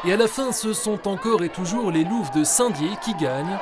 Et à la fin, ce sont encore et toujours les Louves de Saint-Dié qui gagnent.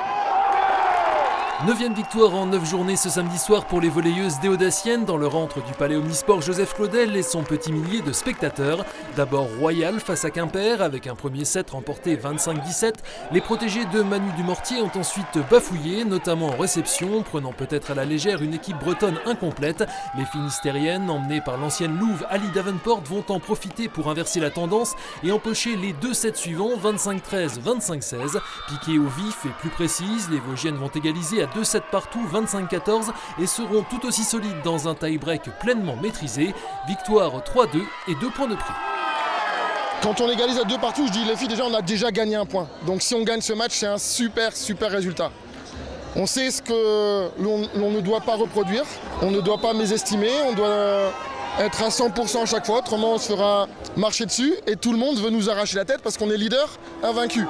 9e victoire en 9 journées ce samedi soir pour les volleyeuses déodaciennes dans le rentre du Palais Omnisport Joseph Claudel et son petit millier de spectateurs. D'abord Royal face à Quimper avec un premier set remporté 25-17. Les protégés de Manu Dumortier ont ensuite bafouillé, notamment en réception, prenant peut-être à la légère une équipe bretonne incomplète. Les finistériennes, emmenées par l'ancienne Louve Ali Davenport, vont en profiter pour inverser la tendance et empocher les 2 sets suivants, 25-13, 25-16. Piquées au vif et plus précises, les Vosgiennes vont égaliser à 2 sets partout, 25-14, et seront tout aussi solides dans un tie-break pleinement maîtrisé. Victoire 3-2 et 2 points de prix. Quand on égalise à 2 partout, je dis les filles, déjà on a déjà gagné un point. Donc si on gagne ce match, c'est un super résultat. On sait ce que l'on ne doit pas reproduire, on ne doit pas mésestimer, on doit être à 100% à chaque fois, autrement on se fera marcher dessus et tout le monde veut nous arracher la tête parce qu'on est leader invaincu.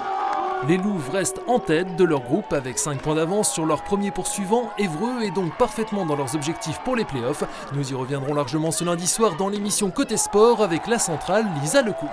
Les Louves restent en tête de leur groupe avec 5 points d'avance sur leur premier poursuivant, Évreux, et donc parfaitement dans leurs objectifs pour les playoffs. Nous y reviendrons largement ce lundi soir dans l'émission Côté Sport avec la centrale Lisa Lecout.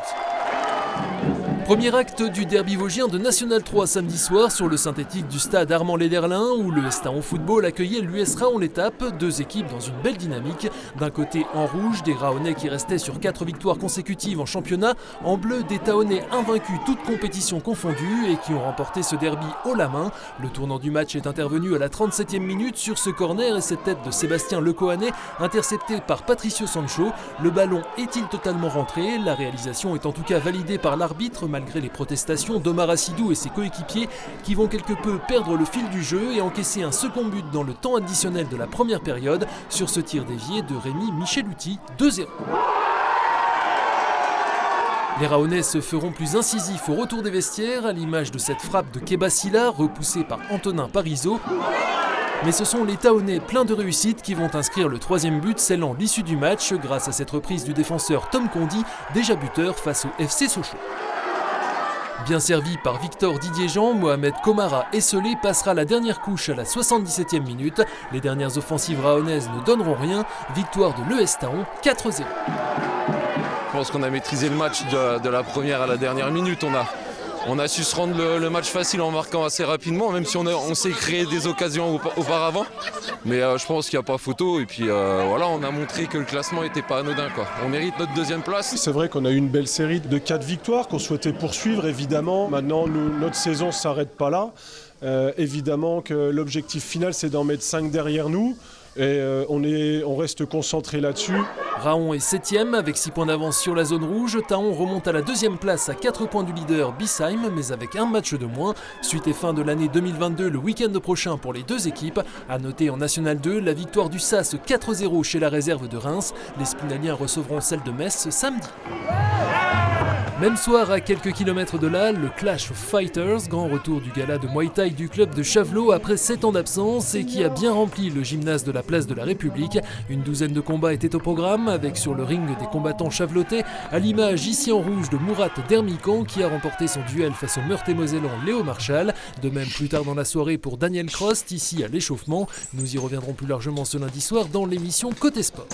Premier acte du derby vosgien de National 3 samedi soir sur le synthétique du stade Armand-Léderlin où le Estaon Football accueillait l'US Raon l'étape, 2 équipes dans une belle dynamique. D'un côté en rouge, des Raonais qui restaient sur 4 victoires consécutives en championnat, en bleu des Taonnais invaincus toutes compétitions confondues et qui ont remporté ce derby haut la main. Le tournant du match est intervenu à la 37e minute sur ce corner et cette tête de Sébastien Lecohanet interceptée par Patricio Sancho. Le ballon est-il totalement rentré? La réalisation est en tout cas validée par l'arbitre malgré les protestations d'Omar Assidou et ses coéquipiers qui vont quelque peu perdre le fil du jeu et encaisser un second but dans le temps additionnel de la première période sur ce tir dévié de Rémi Michelutti, 2-0. Les Raonais se feront plus incisifs au retour des vestiaires à l'image de cette frappe de Kebasila repoussée par Antonin Parisot. Mais ce sont les Taonnais pleins de réussite qui vont inscrire le 3e but scellant l'issue du match grâce à cette reprise du défenseur Tom Condi, déjà buteur face au FC Sochaux. Bien servi par Victor Didier-Jean, Mohamed Komara esselé passera la dernière couche à la 77e minute. Les dernières offensives raonaises ne donneront rien. Victoire de l'ES Taon, 4-0. Je pense qu'on a maîtrisé le match de la première à la dernière minute. On a su se rendre le match facile en marquant assez rapidement, même si on s'est créé des occasions auparavant. Mais je pense qu'il n'y a pas photo. Et puis voilà, on a montré que le classement n'était pas anodin, quoi. On mérite notre 2e place. C'est vrai qu'on a eu une belle série de 4 victoires qu'on souhaitait poursuivre, évidemment. Maintenant, notre saison ne s'arrête pas là. Évidemment que l'objectif final, c'est d'en mettre 5 derrière nous. Et on reste concentré là-dessus. Raon est 7e avec 6 points d'avance sur la zone rouge. Taon remonte à la 2e place à 4 points du leader Bissheim, mais avec un match de moins. Suite et fin de l'année 2022 le week-end prochain pour les 2 équipes. A noter en National 2 la victoire du SAS 4-0 chez la réserve de Reims. Les Spinaliens recevront celle de Metz samedi. Même soir, à quelques kilomètres de là, le Clash of Fighters, grand retour du gala de Muay Thai du club de Chavelot après 7 ans d'absence et qui a bien rempli le gymnase de la place de la République. Une douzaine de combats étaient au programme, avec sur le ring des combattants chavelotais, à l'image ici en rouge de Mourat Dermican qui a remporté son duel face au Meurthe-et-Mosellan Léo Marchal. De même plus tard dans la soirée pour Daniel Crost, ici à l'échauffement. Nous y reviendrons plus largement ce lundi soir dans l'émission Côté Sport.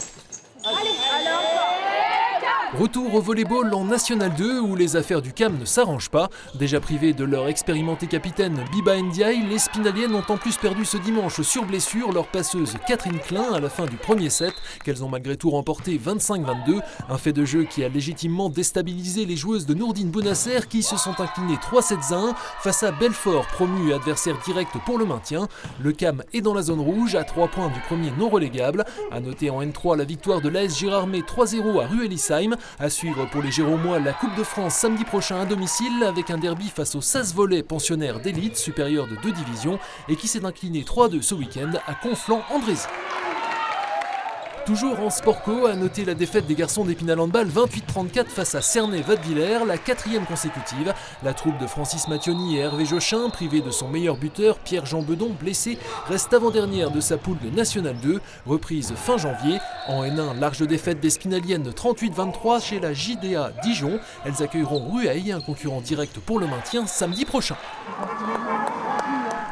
Retour au volleyball en National 2 où les affaires du CAM ne s'arrangent pas. Déjà privées de leur expérimentée capitaine Biba Ndiaye, les Spinaliennes ont en plus perdu ce dimanche sur blessure leur passeuse Catherine Klein à la fin du premier set, qu'elles ont malgré tout remporté 25-22. Un fait de jeu qui a légitimement déstabilisé les joueuses de Nourdine Bounasser qui se sont inclinées 3-7-1 face à Belfort, promu adversaire direct pour le maintien. Le CAM est dans la zone rouge à 3 points du premier non relégable. A noter en N3 la victoire de l'AS Girardmer 3-0 à Ruelisheim. À suivre pour les Géromois la Coupe de France samedi prochain à domicile avec un derby face au SAS Volley pensionnaire d'élite supérieur de 2 divisions et qui s'est incliné 3-2 ce week-end à Conflans-Andrézy. Toujours en Sport-Co, à noter la défaite des garçons d'Épinal Handball 28-34 face à Cernay-Vadevillers, la 4e consécutive. La troupe de Francis Mattioni et Hervé Jochin, privée de son meilleur buteur, Pierre-Jean Bedon, blessé, reste avant-dernière de sa poule de National 2, reprise fin janvier. En N1, large défaite des Spinaliennes de 38-23 chez la JDA Dijon. Elles accueilleront Rueil, un concurrent direct pour le maintien, samedi prochain.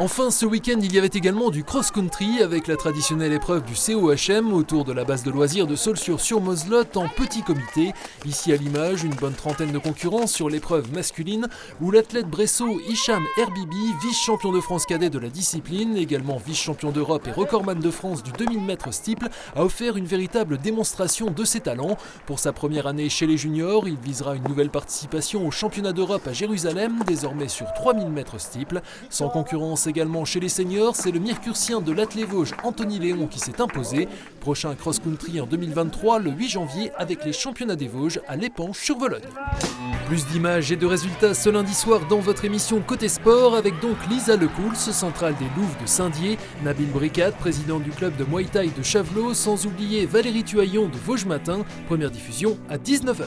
Enfin, ce week-end, il y avait également du cross-country avec la traditionnelle épreuve du COHM autour de la base de loisirs de Saulxures-sur-Moselotte en petit comité. Ici à l'image, une bonne trentaine de concurrents sur l'épreuve masculine où l'athlète bresso Hicham Herbibi, vice-champion de France cadet de la discipline, également vice-champion d'Europe et recordman de France du 2000 mètres steeple, a offert une véritable démonstration de ses talents. Pour sa première année chez les juniors, il visera une nouvelle participation au championnat d'Europe à Jérusalem, désormais sur 3000 mètres steeple. Sans concurrence également chez les seniors, c'est le Mircursien de l'Athlé Vosges Anthony Léon qui s'est imposé. Prochain cross-country en 2023, le 8 janvier, avec les championnats des Vosges à l'Épanche-sur-Vologne. Plus d'images et de résultats ce lundi soir dans votre émission Côté Sport, avec donc Lisa Lecouls, centrale des Louves de Saint-Dié, Nabil Bricat, président du club de Muay Thai de Chavelot, sans oublier Valérie Tuaillon de Vosges Matin. Première diffusion à 19h.